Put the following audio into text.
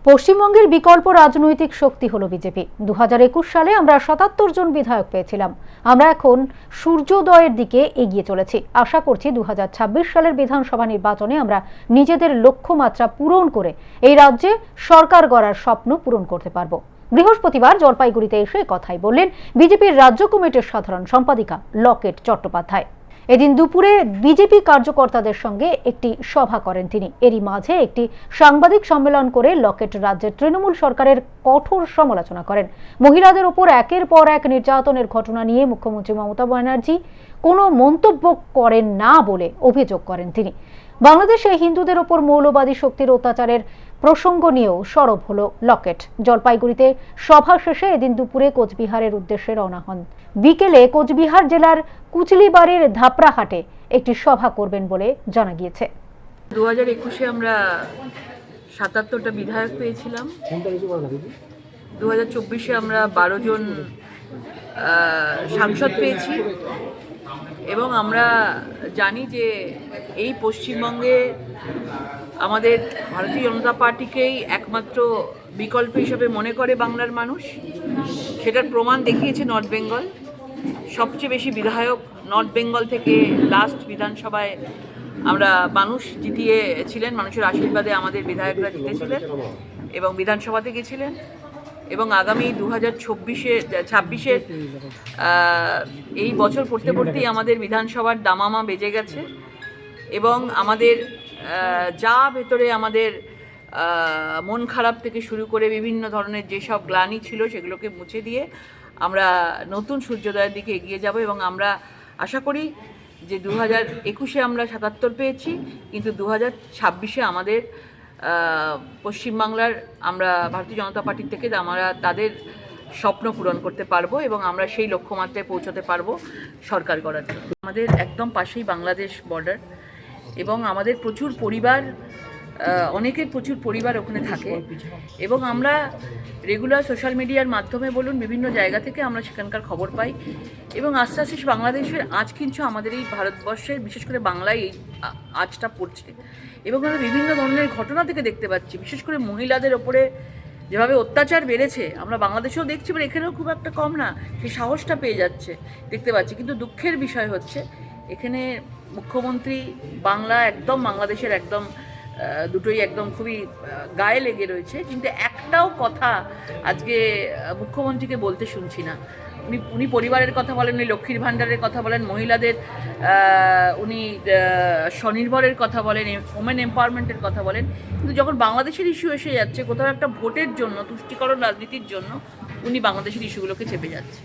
পশ্চিমবঙ্গের বিকল্প রাজনৈতিক শক্তি হলো বিজেপি। 2021 সালে আমরা 77 জন বিধায়ক পেয়েছিলাম। আমরা এখন সূর্যোদয়ের দিকে এগিয়ে চলেছি। আশা করছি 2026 সালের বিধানসভা নির্বাচনে আমরা নিজেদের লক্ষ্যমাত্রা পূরণ করে এই রাজ্যে সরকার গড়ার স্বপ্ন পূরণ করতে পারবো। বৃহস্পতিবার জলপাইগুড়িতে এসে কথাই বললেন বিজেপির রাজ্য কমিটির সাধারণ সম্পাদিকা লকেট চট্টোপাধ্যায়। এদিন দুপুরে বিজেপি কার্যকর্তাদের সঙ্গে একটি সভা করেন তিনি। এরই মাঝে একটি সাংবাদিক সম্মেলন করে লকেট রাজ্যের তৃণমূল সরকারের কঠোর সমালোচনা করেন। মহিলাদের উপর একের পর এক নির্যাতনের ঘটনা নিয়ে মুখ্যমন্ত্রী মমতা ব্যানার্জি কোনো মন্তব্য করেন না বলে অভিযোগ করেন তিনি। বাংলাদেশে হিন্দুদের ওপর মৌলবাদী শক্তির অত্যাচারের প্রসঙ্গ নিয়েও সরব হলো লকেট। জলপাইগুড়িতে সভা শেষে এদিন দুপুরে কোচবিহারের উদ্দেশ্যে রওনা হন। বিকেলে কোচবিহার জেলার কুচলিবাড়ির ধাপড়াহাটে একটি সভা করবেন বলে জানা গিয়েছে। 2021-এ আমরা 77টা বিধায়ক পেয়েছিলাম। 2024-এ আমরা 12 জন সাংসদ পেয়েছি এবং আমরা জানি যে এই পশ্চিমবঙ্গে আমাদের ভারতীয় জনতা পার্টিকেই একমাত্র বিকল্প হিসেবে মনে করে বাংলার মানুষ। সেটার প্রমাণ দেখিয়েছে নর্থ বেঙ্গল। সবচেয়ে বেশি বিধায়ক নর্থ বেঙ্গল থেকে লাস্ট বিধানসভায় আমরা মানুষ জিতিয়েছিলেন। মানুষের আশীর্বাদে আমাদের বিধায়করা জিতেছিলেন এবং বিধানসভাতে গেছিলেন। এবং আগামী 2026-এর এই বছর পড়তে পড়তেই আমাদের বিধানসভার দামামা বেজে গেছে এবং আমাদের যা ভেতরে আমাদের মন খারাপ থেকে শুরু করে বিভিন্ন ধরনের যেসব গ্লানি ছিল সেগুলোকে মুছে দিয়ে আমরা নতুন সূর্যোদয়ের দিকে এগিয়ে যাব এবং আমরা আশা করি যে 2021-এ আমরা 77 পেয়েছি, কিন্তু 2026-এ আমাদের পশ্চিমবাংলার আমরা ভারতীয় জনতা পার্টির থেকে আমরা তাদের স্বপ্ন পূরণ করতে পারবো এবং আমরা সেই লক্ষ্যমাত্রায় পৌঁছতে পারবো সরকার গড়ার জন্য। আমাদের একদম পাশেই বাংলাদেশ বর্ডার এবং আমাদের প্রচুর পরিবার, অনেকের প্রচুর পরিবার ওখানে থাকে এবং আমরা রেগুলার সোশ্যাল মিডিয়ার মাধ্যমে বলুন বিভিন্ন জায়গা থেকে আমরা সেখানকার খবর পাই এবং আস্তে আস্তে বাংলাদেশের আঁচ কিন্তু আমাদের এই ভারতবর্ষের বিশেষ করে বাংলায় এই আঁচটা পড়ছে এবং আমরা বিভিন্ন ধরনের ঘটনা থেকে দেখতে পাচ্ছি। বিশেষ করে মহিলাদের ওপরে যেভাবে অত্যাচার বেড়েছে আমরা বাংলাদেশেও দেখছি, বা এখানেও খুব একটা কম না, সেই সাহসটা পেয়ে যাচ্ছে দেখতে পাচ্ছি। কিন্তু দুঃখের বিষয় হচ্ছে এখানে মুখ্যমন্ত্রী বাংলা একদম বাংলাদেশের একদম দুটোই একদম খুবই গায়ে লেগে রয়েছে, কিন্তু একটাও কথা আজকে মুখ্যমন্ত্রীকে বলতে শুনছি না। উনি পরিবারের কথা বলেন, উনি লক্ষ্মীর ভাণ্ডারের কথা বলেন, মহিলাদের উনি স্বনির্ভরের কথা বলেন, ওমেন এম্পাওয়ারমেন্টের কথা বলেন, কিন্তু যখন বাংলাদেশের ইস্যু এসে যাচ্ছে কোথাও একটা ভোটের জন্য, তুষ্টিকরণ রাজনীতির জন্য উনি বাংলাদেশের ইস্যুগুলোকে চেপে যাচ্ছে।